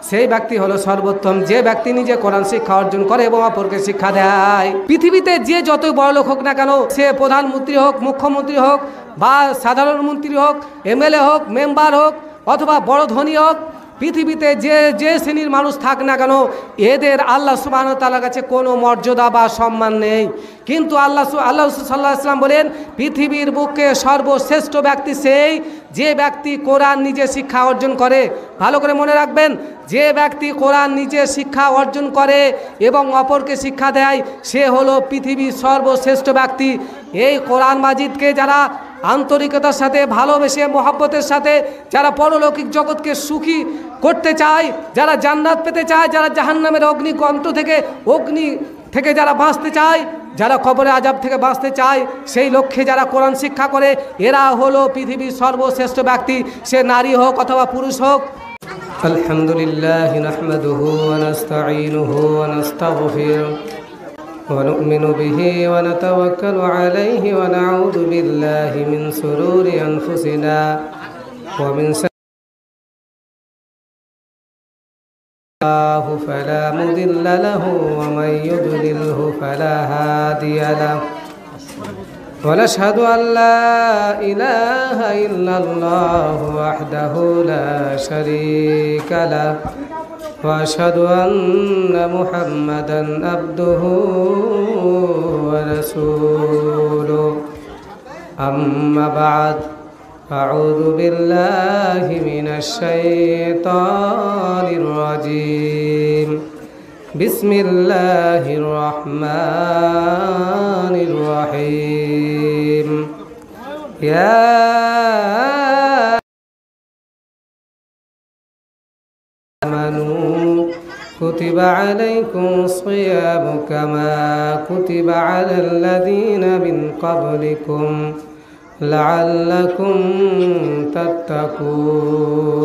সেই ব্যক্তি হলো সর্বোত্তম, যে ব্যক্তি নিজে কোরআন শিক্ষা অর্জন করে এবং অপরকে শিক্ষা দেয়। পৃথিবীতে যে যতই বড় লোক হোক না কেন, সে প্রধানমন্ত্রী হোক, মুখ্যমন্ত্রী হোক, বা সাধারণ মন্ত্রী হোক, এমএলএ হোক, মেম্বার হোক, অথবা বড় ধনী হোক, পৃথিবীতে যে শ্রেণীর মানুষ থাক না কেন, এদের আল্লাহ সুবহানাহু ওয়া তাআলার কাছে কোনো মর্যাদা বা সম্মান নেই। কিন্তু আল্লাহ রাসূল সাল্লাল্লাহু আলাইহি ওয়াসাল্লাম বলেন, পৃথিবীর বুকে সর্বশ্রেষ্ঠ ব্যক্তি সেই যে ব্যক্তি কোরআন নিজে শিক্ষা অর্জন করে। ভালো করে মনে রাখবেন, যে ব্যক্তি কোরআন নিজে শিক্ষা অর্জন করে এবং অপরকে শিক্ষা দেয়, সে হলো পৃথিবীর সর্বশ্রেষ্ঠ ব্যক্তি। এই কোরআন মাজিদকে যারা আন্তরিকতার সাথে, ভালোবেসে, মহব্বতের সাথে যারা পরলৌকিক জগৎকে সুখী করতে চায়, যারা জান্নাত পেতে চায়, যারা জাহান্নামের অগ্নিকণ্ঠ থেকে যারা বাঁচতে চায়, যারা কবরের আযাব থেকে বাঁচতে চায়, সেই লক্ষ্যে যারা কোরআন শিক্ষা করে, এরা হলো পৃথিবীর সর্বশ্রেষ্ঠ ব্যক্তি, সে নারী হোক অথবা পুরুষ হোক। আলহামদুলিল্লাহ নাহমাদুহু ওয়া নাস্তাঈনুহু ওয়া নাস্তাগফিরুহু ওয়া নু'মিনু বিহি ওয়া নাতাওয়াক্কালু আলাইহি ওয়া নাউযু বিল্লাহি মিন শুরুরি আনফুসিনা ওয়া মিন فلا مضل له ومن يضلله فلا هادي له ونشهد أن لا إله إلا الله وحده لا شريك له وأشهد أن محمدا عبده ورسوله أما بعد أعوذ بالله من الشيطان الرجيم بسم الله الرحمن الرحيم يا آمنوا كتب عليكم الصيام كما كتب على الذين من قبلكم لعلكم تتقون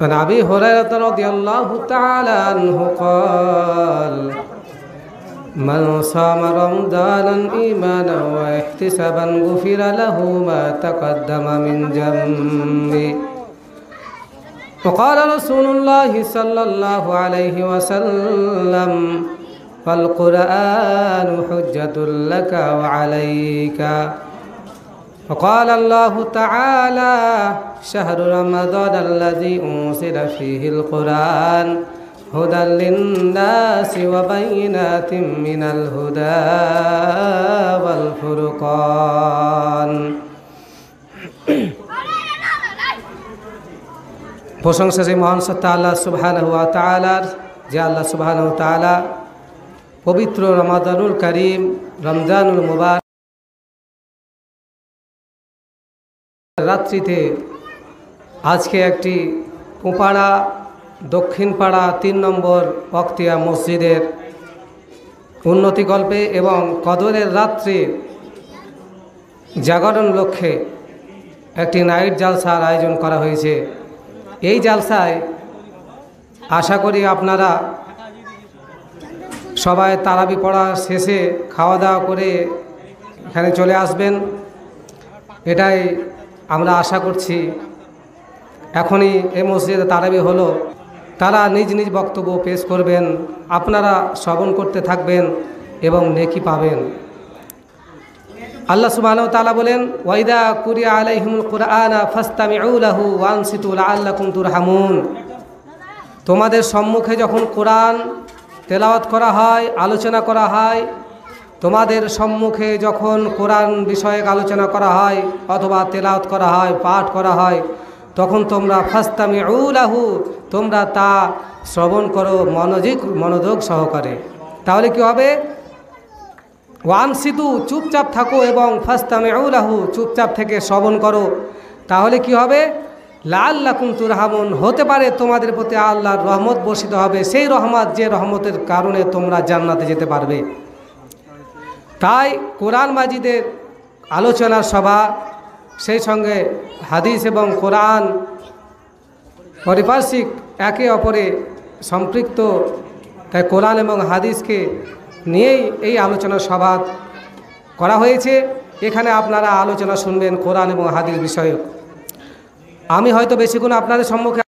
عن أبي هريرة رضي الله تعالى عنه قال من صام رمضانا إيمانا واحتسابا غفر له ما تقدم من ذنبه وقال رسول الله صلى الله عليه وسلم فالقرآن حجة لك وعليك وقال الله تعالى شهر رمضان الذي أنزل فيه القرآن هدى للناس وبينات من الهدى والفرقان প্রশংসা সেই মহান সত্তা আল্লাহ সুবহানাহু ওয়া তাআলার, যে আল্লাহ সুবহানাহু ওয়া তাআলা পবিত্র রমাদানুল কারীম, রমজানুল মুবারক রাত্রিতে আজকে একটি পোপাড়া দক্ষিণপাড়া ৩ নম্বর বখতিয়া মসজিদের উন্নতি গল্পে এবং কদরের রাত্রে জাগরণ লক্ষ্যে একটি নাইট জালসার আয়োজন করা হয়েছে। এই জালসায় আশা করি আপনারা সবাই তারাবি পড়া শেষে খাওয়া দাওয়া করে এখানে চলে আসবেন, এটাই আমরা আশা করছি। এখনই এই মসজিদে তারাবি হলো, তারা নিজ নিজ বক্তব্য পেশ করবেন, আপনারা শ্রবণ করতে থাকবেন এবং নেকি পাবেন। আল্লাহ সুবহানাহু ওয়া তাআলা বলেন, ওয়াইদা কুরিয়া আলাইহিমুল কুরআনা ফাসতামিউ লাহু ওয়ানসিতু লাআল্লাকুম তুরহামুন। তোমাদের সম্মুখে যখন কোরআন তেলাওয়াত করা হয়, আলোচনা করা হয়, তোমাদের সম্মুখে যখন কোরআন বিষয়ক আলোচনা করা হয় অথবা তেলাওয়াত করা হয়, পাঠ করা হয়, তখন তোমরা ফাসতামিউ লাহু, তোমরা তা শ্রবণ করো মনোযোগ সহকারে। তাহলে কি হবে? ওয়ানসিতু, চুপচাপ থাকো, এবং ফাসতামিউ লাহু, চুপচাপ থেকে শ্রবণ করো। তাহলে কি হবে? লাআল্লাকুম তুরহামুন, হতে পারে তোমাদের প্রতি আল্লাহর রহমত বর্ষিত হবে, সেই রহমত যে রহমতের কারণে তোমরা জান্নাতে যেতে পারবে। তাই কোরআন মাজিদের আলোচনার সভা, সেই সঙ্গে হাদিস এবং কোরআন পারিপার্শ্বিক একে অপরে সম্পৃক্ত, তাই কোরআন এবং হাদিসকে নিয়েই এই আলোচনা সভা করা হয়েছে। এখানে আপনারা আলোচনা শুনবেন কোরআন এবং হাদিস বিষয়ে। আমি হয়তো বেশিক্ষণ আপনাদের সম্মুখে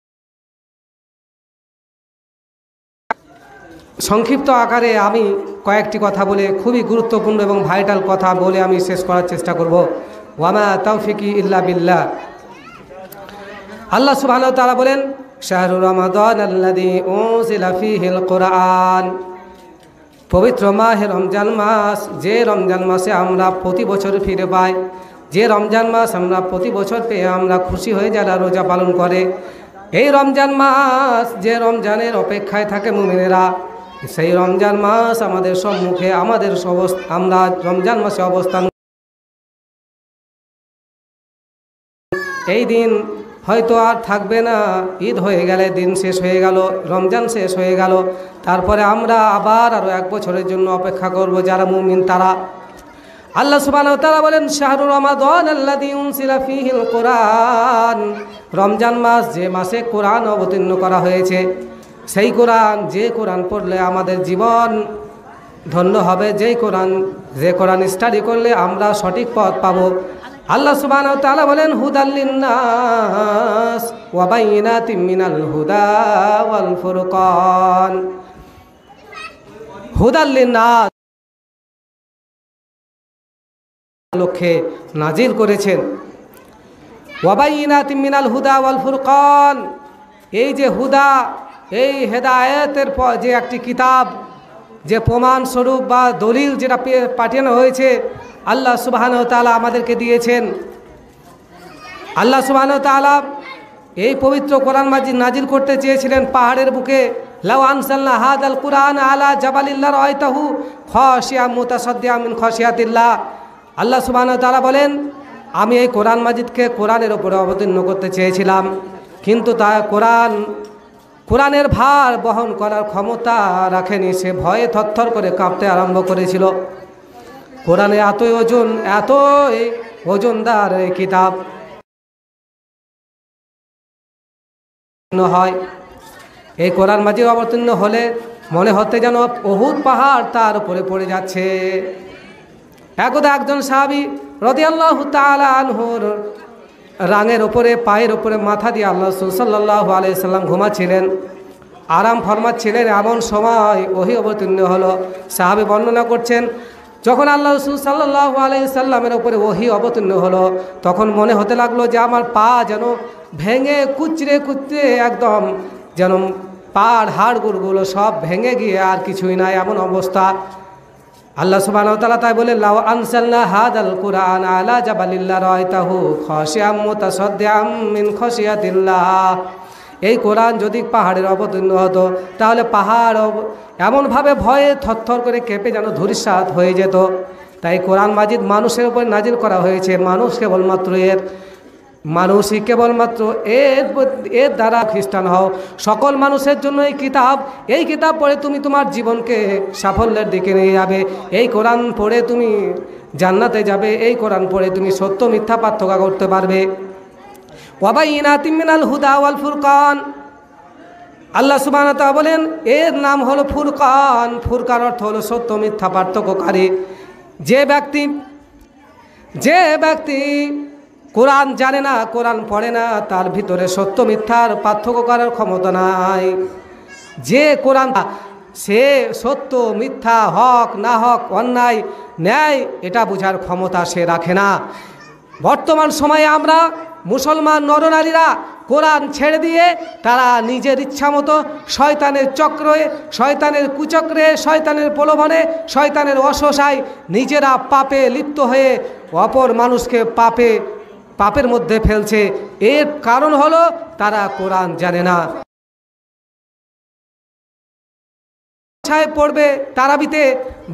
সংক্ষিপ্ত আকারে আমি কয়েকটি কথা বলে, খুবই গুরুত্বপূর্ণ এবং ভাইটাল কথা বলে আমি শেষ করার চেষ্টা করব। ওয়ামা তাওফিকি ইল্লা বিল্লাহ। আল্লাহ সুবহানাহু ওয়া তাআলা বলেন, শাহরু রমাদান আল্লাযী উনজিলা ফীহিল কুরআন। পবিত্র মাহে রমজান মাস, যে রমজান মাসে আমরা প্রতি বছর ফিরে পাই, যে রমজান মাস আমরা প্রতি বছর পেয়ে আমরা খুশি হয়ে যারা রোজা পালন করে, এই রমজান মাস যে রমজানের অপেক্ষায় থাকে মুমিনেরা, সেই রমজান মাস আমাদের সম্মুখে, আমরা রমজান মাসে অবস্থান। এই দিন হয়তো আর থাকবে না, ঈদ হয়ে গেলে দিন শেষ হয়ে গেল, রমজান শেষ হয়ে গেল, তারপরে আমরা আবার আরও 1 বছরের জন্য অপেক্ষা করব যারা মুমিন তারা। আল্লাহ সুবহানাহু ওয়া তাআলা বলেন, শাহরু রমাদান আল্লাযী উনজিলা ফীহিল কুরআন। রমজান মাস, যে মাসে কোরআন অবতীর্ণ করা হয়েছে, সেই কোরআন, যে কোরআন পড়লে আমাদের জীবন ধন্য হবে, যে কোরআন স্টাডি করলে আমরা সঠিক পথ পাবো। আল্লাহ সুবহানাহু ওয়া তাআলা বলেন, হুদাল লিন্নাস ওয়া বাইয়িনাতিম মিনাল হুদা ওয়াল ফুরকান। হুদাল লিন্নাস লক্ষ্যে নাজিল করেছেন। ওয়া বাইয়িনাতিম মিনাল হুদা ওয়াল ফুরকান। এই যে হুদা, এই হেদায়েতের যে একটি কিতাব, যে প্রমাণস্বরূপ বা দলিল যেটা পাঠানো হয়েছে, আল্লাহ সুবহানাহু ওয়া তাআলা আমাদেরকে দিয়েছেন। আল্লাহ সুবহানাহু ওয়া তাআলা এই পবিত্র কোরআন মাজিদ নাজিল করতে চেয়েছিলেন পাহাড়ের বুকে। লাউ আনসালনা হাদাল কুরআন আলা জাবালিন লারাআইতাহু খাশিয়াম মুতাসাদ্দিআম মিন খাশিয়াতিল্লাহ। আল্লাহ সুবহানাহু ওয়া তাআলা বলেন, আমি এই কোরআন মাজিদকে কোরআনের উপরে অবতীর্ণ করতে চেয়েছিলাম, কিন্তু তা কোরআনের ভার বহন করার ক্ষমতা রাখেনি। সে ভয়ে থরথর করে কাঁপতে আরম্ভ করেছিল। কোরআনে এতই ওজনদার এই কিতাব হয়। এই কোরআন মাজিদ অবতীর্ণ হলে মনে হতে যেন উহুদ পাহাড় তার উপরে পড়ে যাচ্ছে। একদা একজন সাহাবী রাদিয়াল্লাহু তাআলা আনহুর রাঙের ওপরে, পায়ের ওপরে মাথা দিয়ে আল্লাহ রাসূল সাল্লাল্লাহু আলাইহি সাল্লাম ঘুমাচ্ছিলেন, আরাম ফরমাচ্ছিলেন। এমন সময় ওহী অবতীর্ণ হলো। সাহাবী বর্ণনা করছেন, যখন আল্লাহ রাসূল সাল্লাল্লাহু আলাইহি সাল্লামের উপরে ওহী অবতীর্ণ হলো, তখন মনে হতে লাগলো যে আমার পা যেন ভেঙে কুচরে একদম যেন পাড় হাড়গুলো সব ভেঙে গিয়ে আর কিছুই নাই, এমন অবস্থা। আল্লাহ সুবহানাহু ওয়া তাআলা তাই বলে, লাউ আনসালনা হাদাল কুরআন আলা জাবালিন লারাআইতাহু খাশিয়াম মুতাসাদ্দিআম মিন খাশিয়াতিল্লাহ। এই কোরআন যদি পাহাড়ের অবতীর্ণ হতো, তাহলে পাহাড় এমনভাবে ভয়ে থরথর করে কেঁপে যেন ধূলিসাৎ হয়ে যেত। তাই কোরআন মাজিদ মানুষের উপর নাজিল করা হয়েছে। মানুষই কেবলমাত্র এর দ্বারা খ্রিস্টান হও। সকল মানুষের জন্য এই কিতাব পড়ে তুমি তোমার জীবনকে সাফল্যের দিকে নিয়ে যাবে। এই কোরআন পড়ে তুমি জান্নাতে যাবে। এই কোরআন পড়ে তুমি সত্য মিথ্যা পার্থক্য করতে পারবে। ওয়া বাইয়িনাতিম মিনাল হুদা ওয়াল ফুরকান। আল্লাহ সুবহানাহু ওয়া তাআলা বলেন, এর নাম হলো ফুরকান। ফুরকান অর্থ হলো সত্য মিথ্যা পার্থক্যকারী। যে ব্যক্তি কোরআন জানে না, কোরআন পড়ে না, তার ভিতরে সত্য মিথ্যার পার্থক্য করার ক্ষমতা নাই। যে কোরআন, সে সত্য মিথ্যা, হক না হক, অন্যায় ন্যায়, এটা বোঝার ক্ষমতা সে রাখে না। বর্তমান সময়ে আমরা মুসলমান নরনারীরা কোরআন ছেড়ে দিয়ে তারা নিজের ইচ্ছা মতো শয়তানের চক্রে, শয়তানের কুচক্রে, শয়তানের প্রলোভনে, শয়তানের অসহায় নিজেরা পাপে লিপ্ত হয়ে অপর মানুষকে পাপের মধ্যে ফেলছে। এর কারণ হলো তারা কোরআন জানে না। পড়বে তারাবিতে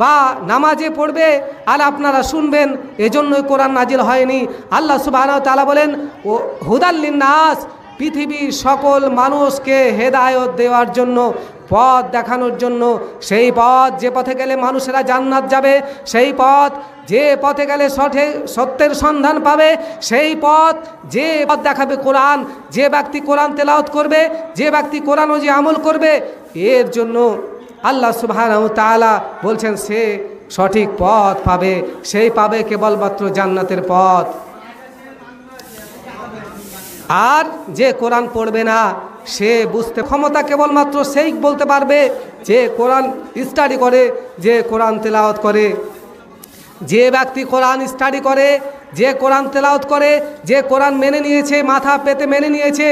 বা নামাজে পড়বে আর আপনারা শুনবেন, এজন্যই কোরআন নাজিল হয়নি। আল্লাহ সুবহানাহু ওয়া তাআলা বলেন, ও হুদাল লিন্নাস, পৃথিবীর সকল মানুষকে হেদায়েত দেওয়ার জন্য, পথ দেখানোর জন্য। সেই পথ, যে পথে গেলে মানুষেরা জান্নাত যাবে, সেই পথ, যে পথে গেলে সত্যের সন্ধান পাবে, সেই পথ, যে পথ দেখাবে কোরআন। যে ব্যক্তি কোরআন তেলাওয়াত করবে, যে ব্যক্তি কোরআন ও যে আমল করবে, এর জন্য আল্লাহ সুবহানাহু ওয়া তাআলা বলছেন, সে সঠিক পথ পাবে, সেই পাবে কেবলমাত্র জান্নাতের পথ। আর যে কোরআন পড়বে না, সে বুঝতে ক্ষমতা কেবলমাত্র সেই বলতে পারবে যে কোরআন স্টাডি করে, যে কোরআন তেলাওয়াত করে। যে ব্যক্তি কোরআন স্টাডি করে, যে কোরআন তেলাওয়াত করে, যে কোরআন মেনে নিয়েছে, মাথা পেতে মেনে নিয়েছে,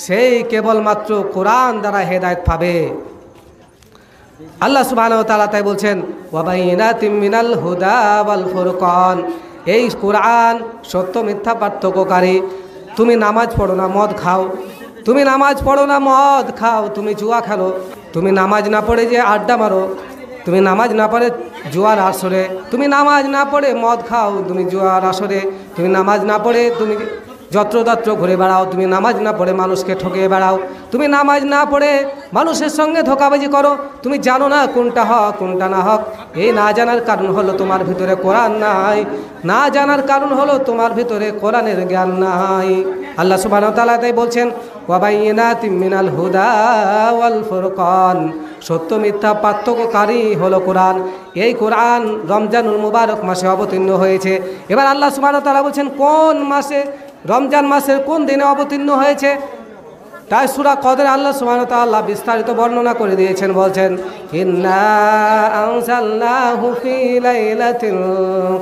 সেই কেবলমাত্র কোরআন দ্বারা হেদায়েত পাবে। আল্লাহ সুবহানাহু ওয়া তাআলা তাই বলছেন, ওয়া বাইনাতিম মিনাল হুদা ওয়াল ফুরকান, এই কোরআন সত্য মিথ্যা পার্থক্যকারী। তুমি নামাজ পড়ো না, মদ খাও, তুমি নামাজ পড়ো না, মদ খাও, তুমি জুয়া খেলো, তুমি নামাজ না পড়ে যে আড্ডা মারো, তুমি নামাজ না পড়ে জুয়ার আসরে, তুমি নামাজ না পড়ে মদ খাও, তুমি জুয়ার আসরে, তুমি নামাজ না পড়ে তুমি যত্রতত্র ঘুরে বেড়াও, তুমি নামাজ না পড়ে মানুষকে ঠকিয়ে বেড়াও, তুমি নামাজ না পড়ে মানুষের সঙ্গে ধোঁকাবাজি করো, তুমি জানো না কোনটা হক কোনটা না হক। এই না জানার কারণ হলো তোমার ভিতরে কোরআন নাই, না জানার কারণ হলো তোমার ভিতরে কোরআনের জ্ঞান নাই। আল্লাহ সুবহানাহু ওয়া তাআলা তাই বলছেন, ওয়া বাইনাতিম মিনাল হুদা ওয়াল ফুরকান, সত্য মিথ্যা পার্থক্যকারী হলো কোরআন। এই কোরআন রমজানুল মুবারক মাসে অবতীর্ণ হয়েছে। এবার আল্লাহ সুবহানাহু ওয়া তাআলা বলছেন কোন মাসে, রমজান মাসের কোন দিনে অবতীর্ণ হয়েছে। তাই সূরা কদরে আল্লাহ সুবহানাহু ওয়া তাআলা বিস্তারিত বর্ণনা করে দিয়েছেন, বলছেন ইন্না আনজালনাহু ফি লাইলাতিল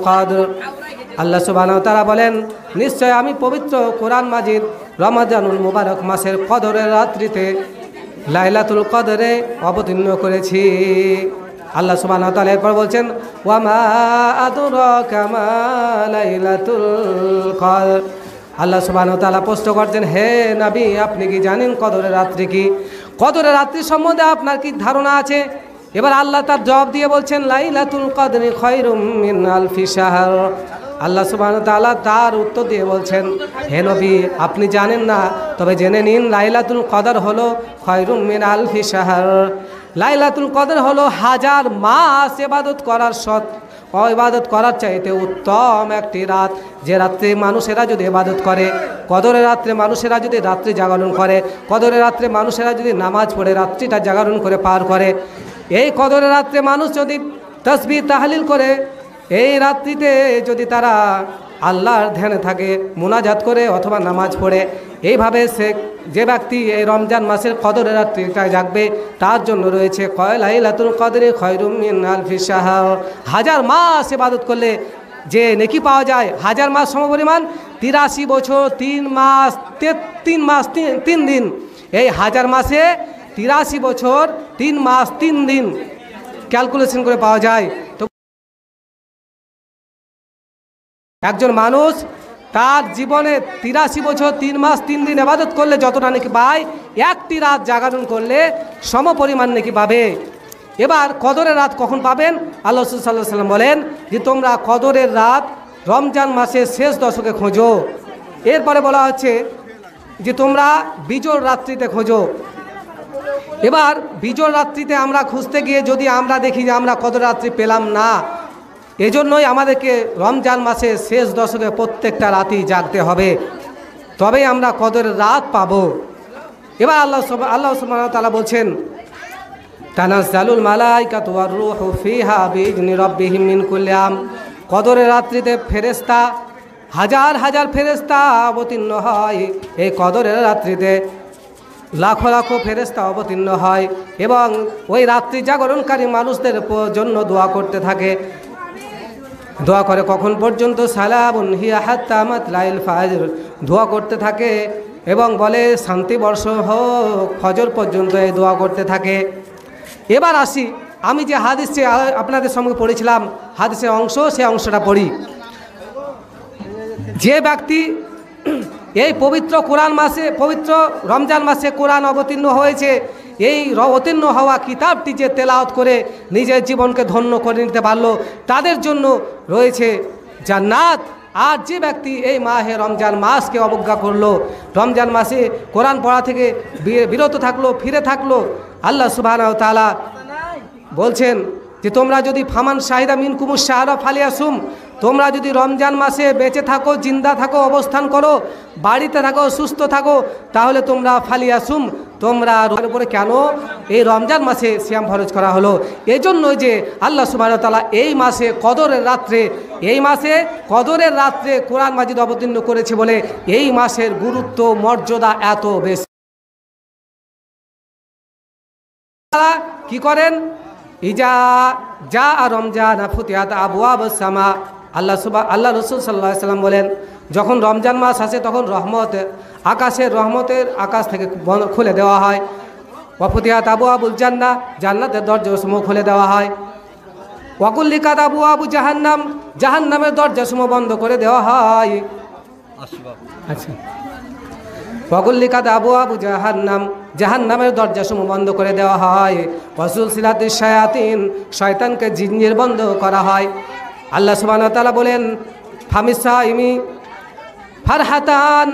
কদর। আল্লাহ সুবহানাহু ওয়া তাআলা বলেন, নিশ্চয় আমি পবিত্র কোরআন মাজিদ রমজানুল মুবারক মাসের কদরের রাত্রিতে, লাইলাতুল কদরে অবতীর্ণ করেছি। আল্লাহ সুবহানাহু ওয়া তাআলা এরপর বলছেন, ওয়া মা আদরাকা মা লাইলাতুল কদর। আল্লাহ সুবহানাহু ওয়া তাআলা প্রশ্ন করছেন, হে নবী, আপনি কি জানেন কদরের রাত্রি কি? কদরের রাত্রি সম্বন্ধে আপনার কি ধারণা আছে? এবার আল্লাহ তার জবাব দিয়ে বলছেন, লাইলাতুল কদরি খায়রুম মিন আলফি শাহর। আল্লাহ সুবহানাহু ওয়া তাআলা তার উত্তর দিয়ে বলছেন, হে নবী, আপনি জানেন না, তবে জেনে নিন লাইলাতুল কদর হলো খায়রুম মিন আলফি শাহর। লাইলাতুল কদর হলো হাজার মাস ইবাদত করার ইবাদত করার চাইতে উত্তম একটি রাত। যে রাত্রে মানুষেরা যদি ইবাদত করে, কদরের রাত্রে মানুষেরা যদি রাত্রি জাগরণ করে, কদরের রাত্রে মানুষেরা যদি নামাজ পড়ে রাত্রিটা জাগরণ করে পার করে, এই কদরের রাত্রে মানুষ যদি তাসবিহ তাহলিল করে, এই রাত্রিতে যদি তারা আল্লাহর ধ্যানে থাকে, মুনাজাত করে অথবা নামাজ পড়ে, এইভাবে যে ব্যক্তি এই রমজান মাসের কদরের রাত্রিটায় জাগবে, তার জন্য রয়েছে লাইলাতুল কদরি খায়রুম মিন আলফি শাহর। হাজার মাস ইবাদত করলে যে নেকি পাওয়া যায়, হাজার মাস সমপরিমাণ 83 বছর 3 মাস 3 দিন। এই হাজার মাসে 83 বছর 3 মাস 3 দিন ক্যালকুলেশন করে পাওয়া যায়। তো একজন মানুষ তার জীবনে 83 বছর 3 মাস 3 দিন ইবাদত করলে যতটা নাকি পায়, একটি রাত জাগরণ করলে সমপরিমাণ নাকি পাবে। এবার কদরের রাত কখন পাবেন? আল্লাহ রাসূল সাল্লাল্লাহু আলাইহি ওয়াসাল্লাম বলেন যে তোমরা কদরের রাত রমজান মাসের শেষ দশকে খোঁজো। এরপরে বলা হচ্ছে যে তোমরা বিজোড় রাত্রিতে খোঁজো। এবার বিজোড় রাত্রিতে আমরা খুঁজতে গিয়ে যদি আমরা দেখি যে আমরা কদর রাত্রি পেলাম না, এজন্যই আমাদেরকে রমজান মাসের শেষ দশকে প্রত্যেকটা রাতই জাগতে হবে, তবেই আমরা কদরের রাত পাবো। এবার আল্লাহ সুবহানাহু ওয়া তাআলা বলছেন, তানাজ্জালুল মালাইকাতু ওয়ার রূহু ফিহা বিইذনি রাব্বিহিম মিন কুল্লি আমর। কদরের রাত্রিতে ফেরেশতা, হাজার হাজার ফেরেশতা অবতীর্ণ হয়। এই কদরের রাত্রিতে লাখো লাখো ফেরেশতা অবতীর্ণ হয় এবং ওই রাত্রি জাগরণকারী মানুষদের জন্য দোয়া করতে থাকে। দোয়া করে কখন পর্যন্ত? সালামুন হিয়া হাত্তা মাতলাইল ফাজর। দোয়া করতে থাকে এবং বলে শান্তি বর্ষ হোক, ফজর পর্যন্ত এই দোয়া করতে থাকে। এবার আসি, আমি যে হাদিসে আপনাদের সঙ্গে পড়েছিলাম হাদিসের অংশ, সেই অংশটা পড়ি। যে ব্যক্তি এই পবিত্র কোরআন মাসে, পবিত্র রমজান মাসে কোরআন অবতীর্ণ হয়েছে, এই অবতীর্ণ হওয়া কিতাবটি যে তেলাওয়াত করে নিজের জীবনকে ধন্য করে নিতে পারলো, তাদের জন্য রয়েছে জান্নাত। আর যে ব্যক্তি এই মাহে রমজান মাসকে অবজ্ঞা করলো, রমজান মাসে কোরআন পড়া থেকে বিরত থাকলো, ফিরে থাকলো, আল্লাহ সুবহানাহু ওয়া তাআলা বলছেন যে তোমরা যদি ফামান শাহিদা মিনকুমুশ শাহরা ফালিয়াসুম, তোমরা যদি রমজান মাসে বেঁচে থাকো, জিন্দা থাকো, অবস্থান করো, বাড়িতে থাকো, সুস্থ থাকো, তাহলে তোমরা ফালিয়াসুম, তোমরা উপরে কেন এই রমজান মাসে সিয়াম ফরজ করা হলো? এই জন্যই যে আল্লাহ সুবহানাহু ওয়া তাআলা এই মাসে কদরের রাত্রে কোরআন মাজিদ অবতীর্ণ করেছে বলে এই মাসের গুরুত্ব মর্যাদা এত বেশি। কি করেন? ইজা যা রমজান ফুতিহাত আবওয়াবুস সামা, আল্লাহ রাসূল সাল্লাল্লাহু আলাইহি ওয়াসাল্লাম বলেন, যখন রমজান মাস আসে তখন রহমতের আকাশ থেকে খুলে দেওয়া হয়। ওয়াফুতিহাত আবওয়াবুল জান্নাহ, জান্নাতের দরজাসমূহ খুলে দেওয়া হয়। ওয়াকুল্লিকাত আবওয়াবু জাহান্নাম, জাহান্নামের দরজাসমূহ বন্ধ করে দেওয়া হয়। আচ্ছা, ওয়াকুল্লিকাত আবওয়াবু জাহান্নাম, জাহান্নামের দরজাসমূহ বন্ধ করে দেওয়া হয়। ওয়াসুলসিলাতিশ শায়াতিন, শয়তানকে জিঞ্জির বন্ধ করা হয়। আল্লাহ সুবহানাহু ওয়া তাআলা বলেন, ফামিসাইমি ফারহাতান,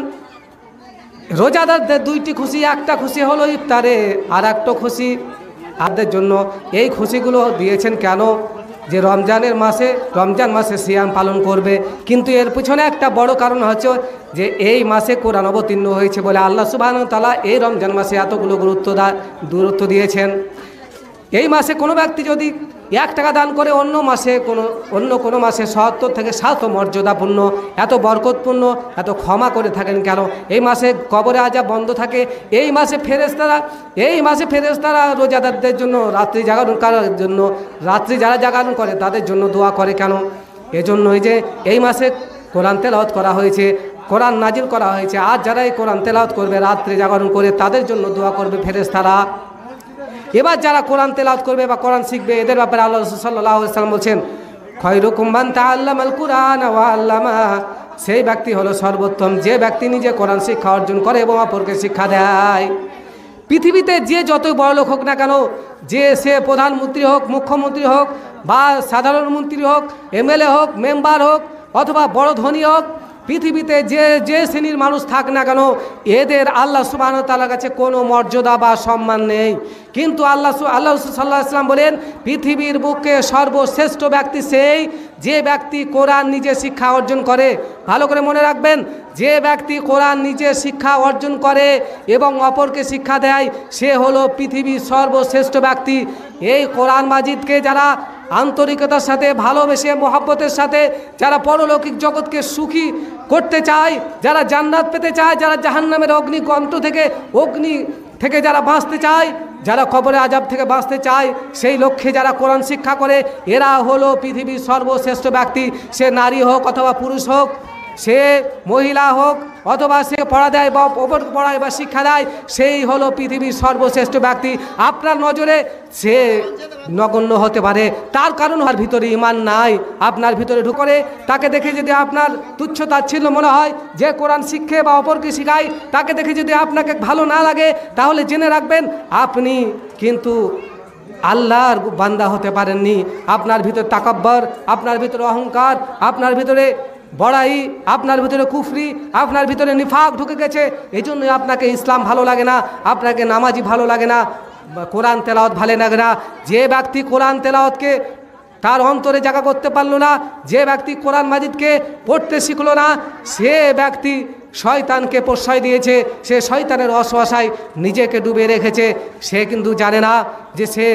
রোজাদারদের দুইটি খুশি, একটা খুশি হলো ইফতারে, আর একটা খুশি আদের জন্য। এই খুশিগুলো দিয়েছেন কেন? যে রমজান মাসে সিয়াম পালন করবে। কিন্তু এর পিছনে একটা বড় কারণ হচ্ছে যে এই মাসে কোরআন অবতীর্ণ হয়েছে বলে আল্লাহ সুবহানাহু ওয়া তাআলা এই রমজান মাসে এতগুলো গুরুত্ব দিয়েছেন। এই মাসে কোনো ব্যক্তি যদি 1 টাকা দান করে অন্য কোনো মাসে 70 থেকে 700 মর্যাদাপূর্ণ, এত বরকতপূর্ণ, এত ক্ষমা করে থাকেন কেন? এই মাসে কবরে আযাব বন্ধ থাকে। এই মাসে ফেরেশতারা রোজাদারদের জন্য, রাত্রি যারা জাগরণ করে তাদের জন্য দোয়া করে কেন? এজন্যই যে এই মাসে কোরআন তেলাওয়াত করা হয়েছে, কোরআন নাজিল করা হয়েছে। আর যারা এই কোরআন তেলাওয়াত করবে, রাত্রি জাগরণ করে, তাদের জন্য দোয়া করবে ফেরেশতারা। এবার যারা কোরআন তেলাওয়াত করবে বা কোরআন শিখবে, এদের ব্যাপারে আল্লাহ রাসূল সাল্লাল্লাহু আলাইহি ওয়াসাল্লাম বলছেন, খায়রুকুম মান তাআল্লামাল কুরআন ওয়া আল্লামা, সেই ব্যক্তি হলো সর্বোত্তম যে ব্যক্তি নিজে কোরআন শিক্ষা অর্জন করে এবং অপরকে শিক্ষা দেয়। পৃথিবীতে যে যতই বড় লোক হোক না কেন, যে সে প্রধানমন্ত্রী হোক, মুখ্যমন্ত্রী হোক, বা সাধারণ মন্ত্রী হোক, এমএলএ হোক, মেম্বার হোক, অথবা বড় ধনী হোক, পৃথিবীতে যে শ্রেণীর মানুষ থাক না কেন, এদের আল্লাহ সুবহানাহু ওয়া তাআলার কাছে কোনো মর্যাদা বা সম্মান নেই। কিন্তু আল্লাহ রাসূল সাল্লাল্লাহু আলাইহি ওয়াসাল্লাম বলেন, পৃথিবীর বুকে সর্বশ্রেষ্ঠ ব্যক্তি সেই যে ব্যক্তি কোরআন নিজে শিক্ষা অর্জন করে। ভালো করে মনে রাখবেন, যে ব্যক্তি কোরআন নিজে শিক্ষা অর্জন করে এবং অপরকে শিক্ষা দেয়, সে হলো পৃথিবীর সর্বশ্রেষ্ঠ ব্যক্তি। এই কোরআন মাজিদকে যারা আন্তরিকতার সাথে, ভালোবেসে, মহব্বতের সাথে যারা পরলৌকিক জগৎকে সুখী করতে চায়, যারা জান্নাত পেতে চায়, যারা জাহান্নামের অগ্নিকণ্ঠ থেকে যারা বাঁচতে চায়, যারা কবরের আযাব থেকে বাঁচতে চায়, সেই লক্ষ্যে যারা কোরআন শিক্ষা করে, এরা হলো পৃথিবীর সর্বশ্রেষ্ঠ ব্যক্তি। সে নারী হোক অথবা পুরুষ হোক, সে মহিলা হোক অথবা সে পড়া দেয় বা অপরকে পড়ায় বা শিক্ষা দেয়, সেই হলো পৃথিবীর সর্বশ্রেষ্ঠ ব্যক্তি। আপনার নজরে সে নগণ্য হতে পারে, তার কারণ তার ভিতরে ঈমান নাই, আপনার ভিতরে ঢুকে তাকে দেখে যদি আপনার তুচ্ছ তাচ্ছিল্য মনে হয়, যে কোরআন শিক্ষে বা অপরকে শিখায়, তাকে দেখে যদি আপনাকে ভালো না লাগে, তাহলে জেনে রাখবেন আপনি কিন্তু আল্লাহর বান্দা হতে পারেননি। আপনার ভিতরে তাকাব্বর, আপনার ভিতরে অহংকার, আপনার ভিতরে বড়াই, আপনার ভিতরে কুফরি, আপনার ভিতরে নিফাক ঢুকে গেছে। এই জন্যই আপনাকে ইসলাম ভালো লাগে না, আপনাকে নামাজি ভালো লাগে না, কোরআন তেলাওয়াত ভালো লাগে না। যে ব্যক্তি কোরআন তেলাওয়াতকে তার অন্তরে জায়গা করতে পারলো না, যে ব্যক্তি কোরআন মাজিদকে পড়তে শিখলো না, সে ব্যক্তি শয়তানকে প্রশ্রয় দিয়েছে, সে শয়তানের অসহায় নিজেকে ডুবে রেখেছে। সে কিন্তু জানে না যে সে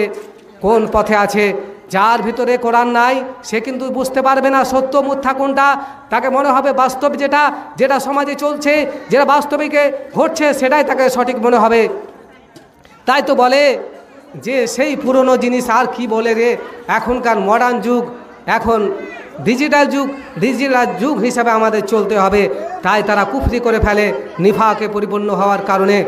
কোন পথে আছে। যার ভিতরে কোরআন নাই, সে কিন্তু বুঝতে পারবে না সত্য মিথ্যা কোনটা। তাকে মনে হবে বাস্তব যেটা সমাজে চলছে, যেটা বাস্তবিকে ঘটছে, সেটাই তাকে সঠিক মনে হবে। তাই তো বলে যে সেই পুরনো জিনিস আর কি বলে রে, এখনকার মডার্ন যুগ, এখন ডিজিটাল যুগ হিসাবে আমাদের চলতে হবে। তাই তারা কুফরি করে ফেলে নিফাকে পরিপূর্ণ হওয়ার কারণে।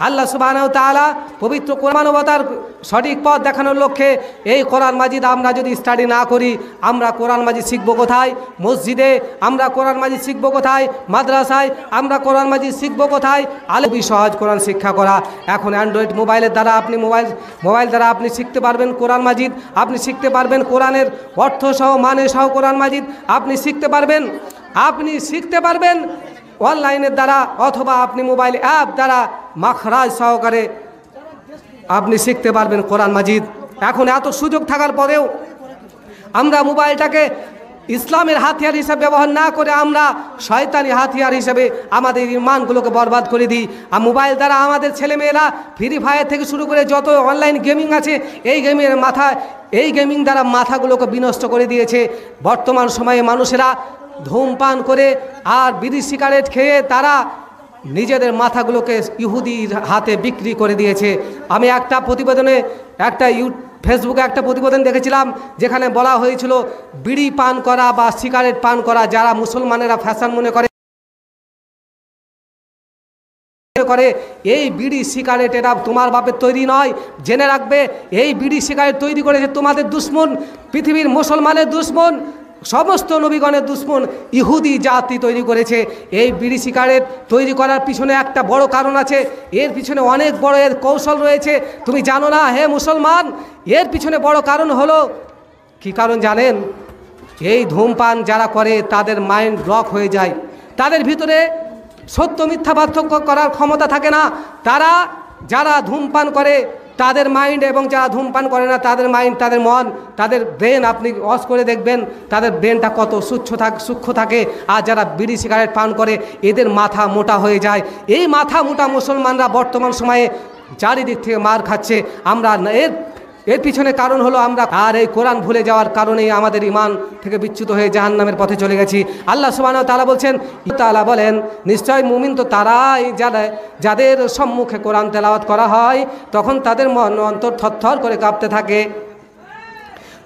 আল্লাহ সুবহানাহু ওয়া তাআলা পবিত্র মানবতার সঠিক পথ দেখানোর লক্ষ্যে এই কোরআন মাজিদ আমরা যদি স্টাডি না করি, আমরা কোরআন মাজিদ শিখব কোথায়? মসজিদে আমরা কোরআন মাজিদ শিখব কোথায়? মাদ্রাসায় আমরা কোরআন মাজিদ শিখব কোথায়? খুবই সহজ কোরআন শিক্ষা করা। এখন অ্যান্ড্রয়েড মোবাইলের দ্বারা আপনি মোবাইল দ্বারা আপনি শিখতে পারবেন কোরআন মাজিদ, আপনি শিখতে পারবেন কোরআনের অর্থ সহ মানে সহ কোরআন মাজিদ আপনি শিখতে পারবেন অনলাইনের দ্বারা, অথবা আপনি মোবাইল অ্যাপ দ্বারা মাখরাজ সহকারে আপনি শিখতে পারবেন কোরআন মাজিদ। এখন এত সুযোগ থাকার পরেও আমরা মোবাইলটাকে ইসলামের হাতিয়ার হিসেবে ব্যবহার না করে আমরা শয়তানি হাতিয়ার হিসেবে আমাদের ইমানগুলোকে বরবাদ করে দিই। আর মোবাইল দ্বারা আমাদের ছেলেমেয়েরা ফ্রি ফায়ার থেকে শুরু করে যত অনলাইন গেমিং আছে এই গেমিং দ্বারা মাথাগুলোকে বিনষ্ট করে দিয়েছে। বর্তমান সময়ে মানুষেরা ধূমপান করে আর বিড়ি সিগারেট খেয়ে তারা নিজেদের মাথাগুলোকে ইহুদির হাতে বিক্রি করে দিয়েছে। আমি একটা প্রতিবেদনে ফেসবুকে একটা প্রতিবেদন দেখেছিলাম, যেখানে বলা হয়েছিল বিড়ি পান করা বা সিগারেট পান করা যারা মুসলমানেরা ফ্যাশন মনে করে এই বিড়ি সিগারেট এরা তোমার বাপের তৈরি নয়। জেনে রাখবে এই বিড়ি সিগারেট তৈরি করেছে তোমাদের দুশ্মন, পৃথিবীর মুসলমানের দুশ্মন, সমস্ত নবীগণের দুশ্মন ইহুদি জাতি তৈরি করেছে। এই বিড়ি সিগারেট তৈরি করার পিছনে একটা বড় কারণ আছে, এর পিছনে অনেক বড় এর কৌশল রয়েছে। তুমি জানো না হে মুসলমান, এর পিছনে বড় কারণ হলো কি কারণ জানেন? এই ধূমপান যারা করে তাদের মাইন্ড ব্লক হয়ে যায়, তাদের ভিতরে সত্য মিথ্যা পার্থক্য করার ক্ষমতা থাকে না। যারা ধূমপান করে তাদের মাইন্ড এবং যারা ধূমপান করে না তাদের মাইন্ড, তাদের মন, তাদের ব্রেন আপনি ওয়াশ করে দেখবেন তাদের ব্রেনটা কত সূক্ষ্ম থাকে। আর যারা বিড়ি সিগারেট পান করে এদের মাথা মোটা হয়ে যায়। এই মাথা মোটা মুসলমানরা বর্তমান সময়ে চারিদিক থেকে মার খাচ্ছে। আমরা এর পিছনে কারণ হলো আমরা আর এই কোরআন ভুলে যাওয়ার কারণেই আমাদের ঈমান থেকে বিচ্যুত হয়ে জাহান্নামের পথে চলে গেছি। আল্লাহ সুবহানাহু ওয়া তাআলা বলছেন, তাআলা বলেন নিশ্চয় মুমিন তো তারাই যাদের সম্মুখে কোরআন তেলাওয়াত করা হয় তখন তাদের মন অন্তর থরথর করে কাঁপতে থাকে।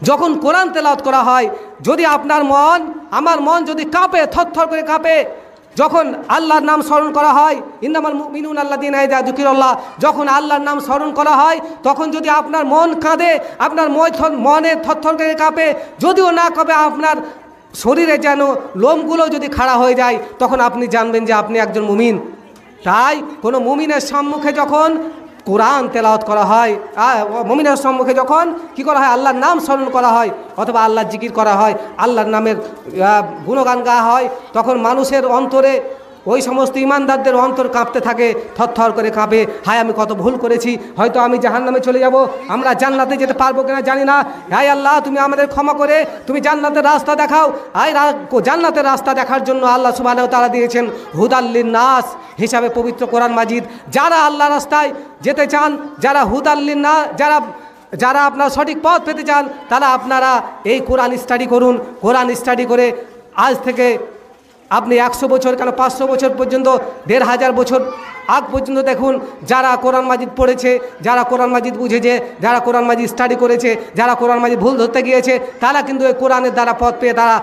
যখন কোরআন তেলাওয়াত করা হয়, যদি আপনার মন আমার মন যদি কাঁপে, থরথর করে কাঁপে, যখন আল্লাহর নাম স্মরণ করা হয়, ইন্নামাল মুমিনুনা আল্লাযীনা ইযা যুকিরাল্লাহ, যখন আল্লাহর নাম স্মরণ করা হয় তখন যদি আপনার মন কাঁদে, আপনার মনে থরথর করে কাঁপে, যদিও না কাঁপে আপনার শরীরে যেন লোমগুলো যদি খাড়া হয়ে যায়, তখন আপনি জানবেন যে আপনি একজন মুমিন। তাই কোনো মুমিনের সম্মুখে যখন কোরআন তেলাওয়াত করা হয়, মুমিনের সম্মুখে যখন কি করা হয়, আল্লাহর নাম স্মরণ করা হয় অথবা আল্লাহর জিকির করা হয়, আল্লাহর নামের গুণগান গাওয়া হয়, তখন মানুষের অন্তরে ওই সমস্ত ইমানদারদের অন্তর কাঁপতে থাকে, থরথর করে কাঁপে। হায় আমি কত ভুল করেছি, হয়তো আমি জাহান্নামে চলে যাব, আমরা জান্নাতে যেতে পারবো কিনা জানি না। হায় আল্লাহ তুমি আমাদের ক্ষমা করে তুমি জান্নাতের রাস্তা দেখাও। জান্নাতের রাস্তা দেখার জন্য আল্লাহ সুবহানাহু ওয়া তাআলা দিয়েছেন হুদাল্লিন নাস হিসাবে পবিত্র কোরআন মাজিদ। যারা আল্লাহ রাস্তায় যেতে চান, যারা হুদাল্লিন নাস, যারা আপনার সঠিক পথ পেতে চান, তারা আপনারা এই কোরআন স্টাডি করুন। কোরআন স্টাডি করে আজ থেকে আপনি 100 বছর কেন 500 বছর পর্যন্ত, 1500 বছর আগ পর্যন্ত দেখুন, যারা কোরআন মাজিদ পড়েছে, যারা কোরআন মাজিদ বুঝেছে, যারা কোরআন মাজিদ স্টাডি করেছে, যারা কোরআন মাজিদ ভুল ধরতে গিয়েছে, তারা কিন্তু এই কোরআনের দ্বারা পথ পেয়ে তারা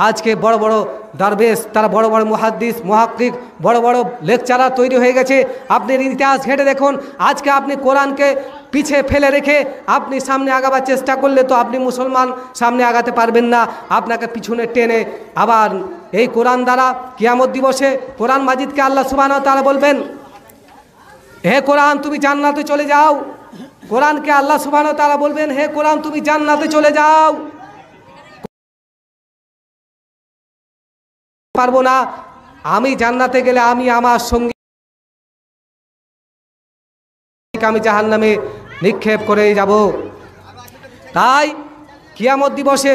আজকে বড় বড় দারবেশ, তারা বড় বড় মুহাদ্দিস, মুহাক্কিক, বড় বড় লেকচারার তৈরি হয়ে গেছে। আপনি ইতিহাস ঘেঁটে দেখুন, আজকে আপনি কোরআনকে পিছে ফেলে রেখে আপনি সামনে আগাবার চেষ্টা করলে তো আপনি মুসলমান সামনে আগাতে পারবেন না, আপনাকে পিছনে টেনে আবার এই কোরআন দ্বারা কিয়ামত দিবসে কোরআন মাজিদকে আল্লাহ সুবহানাহু ওয়া তাআলা বলবেন, হে কোরআন তুমি জান্নাতে চলে যাও। কোরআনকে আল্লাহ সুবহানাহু ওয়া তাআলা বলবেন, হে কোরআন তুমি জান্নাতে চলে যাও। পারবো না, আমি জান্নাতে গেলে আমি আমার সঙ্গী আমি জাহান্নামে নিক্ষেপ করে যাব। তাই কিয়ামত দিবসে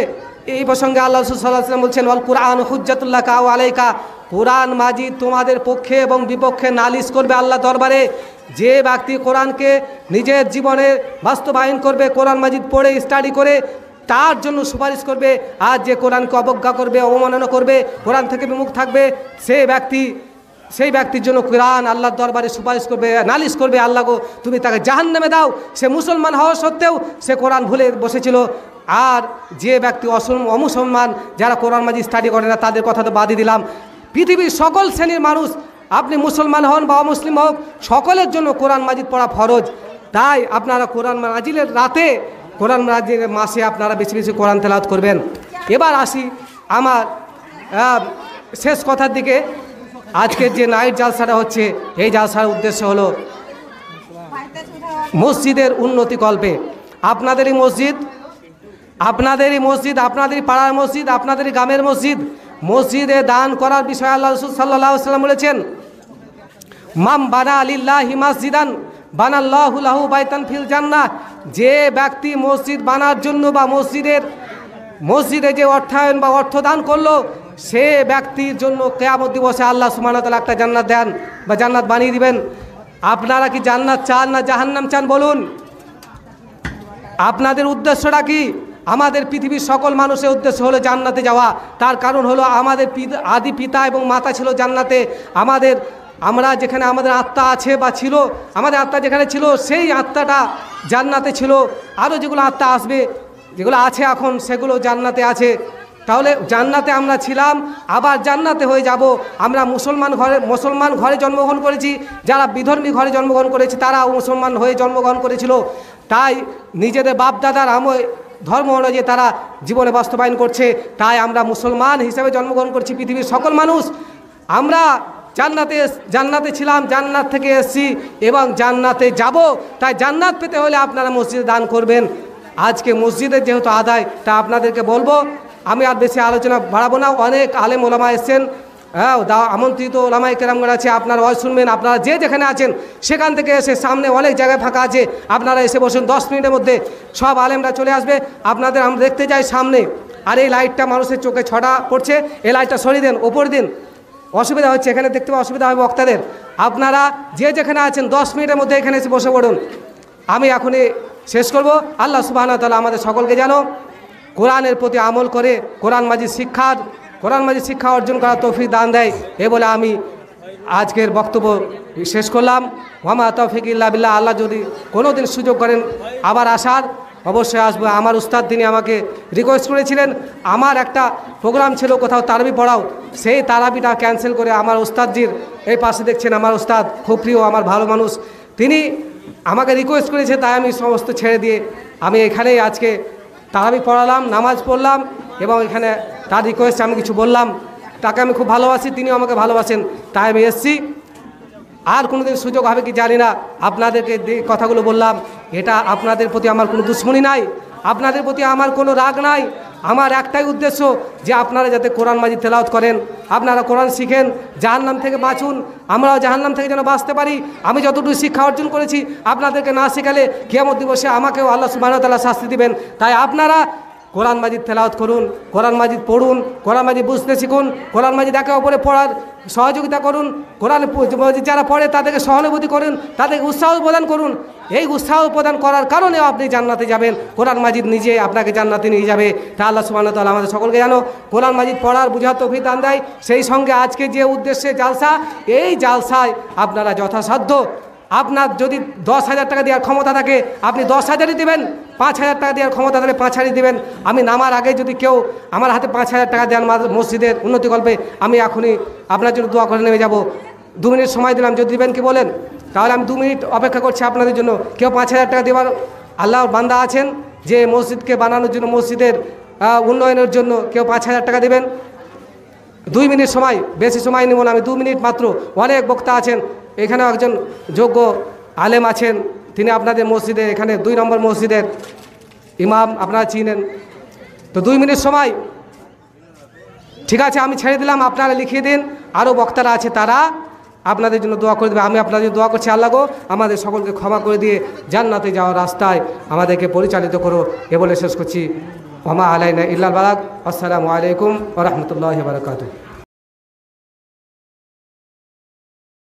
এই প্রসঙ্গে আল্লাহ রাসূল সাল্লাল্লাহু আলাইহি ওয়াসাল্লাম বলছেন, ওয়াল কুরআন হুজ্জাতুল লাকা ওয়া আলাইকা, কোরআন মাজিদ তোমাদের পক্ষে এবং বিপক্ষে নালিশ করবে আল্লাহ দরবারে। যে ব্যক্তি কোরআনকে নিজের জীবনে বাস্তবায়ন করবে, কোরআন মাজিদ পড়ে স্টাডি করে, তার জন্য সুপারিশ করবে। আর যে কোরআনকে অবজ্ঞা করবে, অবমাননা করবে, কোরআন থেকে বিমুখ থাকবে, সেই ব্যক্তির জন্য কোরআন আল্লাহর দরবারে সুপারিশ করবে, নালিশ করবে, আল্লাহ গো তুমি তাকে জাহান্নামে দাও। সে মুসলমান হওয়া সত্ত্বেও সে কোরআন ভুলে বসেছিল। আর যে ব্যক্তি অমুসলমান, যারা কোরআন মাজিদ স্টাডি করে না, তাদের কথা তো বাদই দিলাম। পৃথিবীর সকল শ্রেণীর মানুষ, আপনি মুসলমান হন বা অমুসলিম হোক, সকলের জন্য কোরআন মাজিদ পড়া ফরজ। তাই আপনারা কোরআন মাজিদের রাতে, কোরআন মাজিদের মাসে আপনারা বেশি বেশি কোরআন তেলাওয়াত করবেন। এবার আসি আমার শেষ কথার দিকে। আজকের যে নাইট জালসাটা হচ্ছে, এই জালসার উদ্দেশ্য হলো মসজিদের উন্নতি কল্পে। আপনাদেরই মসজিদ, আপনাদেরই পাড়ার মসজিদ, আপনাদেরই গ্রামের মসজিদ, মসজিদে দান করার বিষয়ে আল্লাহ রাসূল সাল্লাল্লাহু আলাইহি ওয়াসাল্লাম বলেছেন, মাম বানা লিল্লাহি মাসজিদান বানাল্লাহু লাহু বাইতান ফিল জান্নাহ। যে ব্যক্তি মসজিদ বানার জন্য বা মসজিদের মসজিদে যে অর্থায়ন বা অর্থদান করলো সে ব্যক্তির জন্য কিয়ামত দিবসে আল্লাহ সুবহানাহু ওয়া তাআলা একটা জান্নাত দেন বা জান্নাত বানিয়ে দিবেন। আপনারা কি জান্নাত চান না জাহান্নাম চান বলুন? আপনাদের উদ্দেশ্যটা কি? আমাদের পৃথিবীর সকল মানুষের উদ্দেশ্য হলো জান্নাতে যাওয়া। তার কারণ হলো আমাদের আদি পিতা এবং মাতা ছিল জান্নাতে। আমরা যেখানে আমাদের আত্মা আছে বা ছিল, আমাদের আত্মা যেখানে ছিল সেই আত্মাটা জান্নাতে ছিল। আরও যেগুলো আত্মা আসবে, যেগুলো আছে এখন, সেগুলো জান্নাতে আছে। তাহলে জান্নাতে আমরা ছিলাম, আবার জান্নাতে হয়ে যাব। আমরা মুসলমান ঘরে জন্মগ্রহণ করেছি, যারা বিধর্মী ঘরে জন্মগ্রহণ করেছে তারাও মুসলমান হয়ে জন্মগ্রহণ করেছিল। তাই নিজেদের বাপদাদার ধর্ম অনুযায়ী তারা জীবনে বাস্তবায়ন করছে। তাই আমরা মুসলমান হিসেবে জন্মগ্রহণ করছি। পৃথিবীর সকল মানুষ আমরা জান্নাতে ছিলাম, জান্নাত থেকে এসেছি এবং জান্নাতে যাব। তাই জান্নাত পেতে হলে আপনারা মসজিদে দান করবেন। আজকে মসজিদের যেহেতু আদায়, তা আপনাদেরকে বলবো, আমি আর বেশি আলোচনা বাড়াবো না। অনেক আলেম ওলামা এসছেন, হ্যাঁ, আমন্ত্রিত ওলামায়ে কেরামগণ আছে, আপনারা ওয়াজ শুনবেন। আপনারা যে যেখানে আছেন সেখান থেকে এসে, সামনে অনেক জায়গায় ফাঁকা আছে, আপনারা এসে বসুন। 10 মিনিটের মধ্যে সব আলেমরা চলে আসবে। আপনাদের আমরা দেখতে যাই সামনে। আর এই লাইটটা মানুষের চোখে ছটা পড়ছে, এই লাইটটা সরিয়ে দেন, ওপর দিন, অসুবিধা হচ্ছে, এখানে দেখতে পাওয়া অসুবিধা হবে বক্তাদের। আপনারা যে যেখানে আছেন 10 মিনিটের মধ্যে এখানে এসে বসে পড়ুন। আমি এখনই শেষ করব। আল্লাহ সুবহানাহু ওয়া তাআলা আমাদের সকলকে যেন কোরআনের প্রতি আমল করে কোরআন মাজিদ শিক্ষা অর্জন করার তৌফিক দান দেয়। এ বলে আমি আজকের বক্তব্য শেষ করলাম। ওয়ামা তৌফিক ইল্লা বিল্লাহ। আল্লাহ যদি কোনো দিন সুযোগ করেন আবার আসার, অবশ্যই আসবো। আমার উস্তাদ তিনি আমাকে রিকোয়েস্ট করেছিলেন, আমার একটা প্রোগ্রাম ছিল কোথাও তারাবি পড়াও, সেই তারাবিটা ক্যান্সেল করে আমার উস্তাদজির, এই পাশে দেখছেন আমার উস্তাদ, খুব প্রিয়, আমার ভালো মানুষ, তিনি আমাকে রিকোয়েস্ট করেছে। তাই আমি সমস্ত ছেড়ে দিয়ে আমি এখানেই আজকে তারাবি পড়ালাম, নামাজ পড়লাম এবং এখানে তার রিকোয়েস্টে আমি কিছু বললাম। তাকে আমি খুব ভালোবাসি, তিনিও আমাকে ভালোবাসেন, তাই আমি এসেছি। আর কোনোদিন সুযোগ হবে কি জানি না। আপনাদেরকে যে কথাগুলো বললাম, এটা আপনাদের প্রতি আমার কোনো দুশ্মনী নাই, আপনাদের প্রতি আমার কোনো রাগ নাই। আমার একটাই উদ্দেশ্য যে আপনারা যাতে কোরআন মাজিদ তেলাওয়াত করেন, আপনারা কোরআন শিখেন, জাহান্নাম থেকে বাঁচুন, আমরাও জাহান্নাম থেকে যেন বাঁচতে পারি। আমি যতটুকু শিক্ষা অর্জন করেছি আপনাদেরকে না শেখালে কিয়ামত দিবসে আমাকেও আল্লাহ সুবহানাহু ওয়া তাআলা শাস্তি দিবেন। তাই আপনারা কোরআন মাজিদ তেলাওয়াত করুন, কোরআন মাজিদ পড়ুন, কোরআন মাজিদ বুঝতে শিখুন, কোরআন মাজিদ একে অপরে পড়ার সহযোগিতা করুন, কোরআন মাজিদ যারা পড়ে তাদেরকে সহানুভূতি করুন, তাদেরকে উৎসাহ প্রদান করুন। এই উৎসাহ প্রদান করার কারণে আপনি জান্নাতে যাবেন। কোরআন মাজিদ নিজে আপনাকে জান্নাতে নিয়ে যাবে। তা আল্লাহ সুবহানাহু ওয়া তাআলা আমাদের সকলকে যেন কোরআন মাজিদ পড়ার বুঝার তৌফিক দান দেয়। সেই সঙ্গে আজকে যে উদ্দেশ্যে জালসা, এই জালসায় আপনারা যথাসাধ্য, আপনার যদি 10,000 টাকা দেওয়ার ক্ষমতা থাকে আপনি 10,000ই দেবেন, 5,000 টাকা দেওয়ার ক্ষমতা থাকলে 5,000ই দেবেন। আমি নামার আগে যদি কেউ আমার হাতে 5,000 টাকা দেন মসজিদের উন্নতি কল্পে, আমি এখনই আপনার জন্য দোয়া করে নেমে যাব। 2 মিনিট সময় দিলাম, যদি দেবেন কি বলেন? তাহলে আমি 2 মিনিট অপেক্ষা করছি আপনাদের জন্য। কেউ 5,000 টাকা দেওয়ার আল্লাহর বান্দা আছেন যে মসজিদকে বানানোর জন্য, মসজিদের উন্নয়নের জন্য কেউ 5,000 টাকা দেবেন? 2 মিনিট সময়, বেশি সময় নেব না আমি, 2 মিনিট মাত্র। অনেক বক্তা আছেন, এখানেও একজন যোগ্য আলেম আছেন, তিনি আপনাদের মসজিদে, এখানে 2 নম্বর মসজিদের ইমাম, আপনারা চিনেন। তো 2 মিনিট সময়, ঠিক আছে, আমি ছেড়ে দিলাম, আপনারা লিখিয়ে দিন। আরও বক্তারা আছে, তারা আপনাদের জন্য দোয়া করে দেবে। আমি আপনাদের দোয়া করছি, আল্লাহ গো আমাদের সকলকে ক্ষমা করে দিয়ে জান্নাতে যাওয়ার রাস্তায় আমাদেরকে পরিচালিত করো। এ বলে শেষ করছি। ওমা আলাইনা ইল্লাল বালাগ। আসসালামু আলাইকুম ওয়া রাহমাতুল্লাহি ওয়া বারাকাতুহু।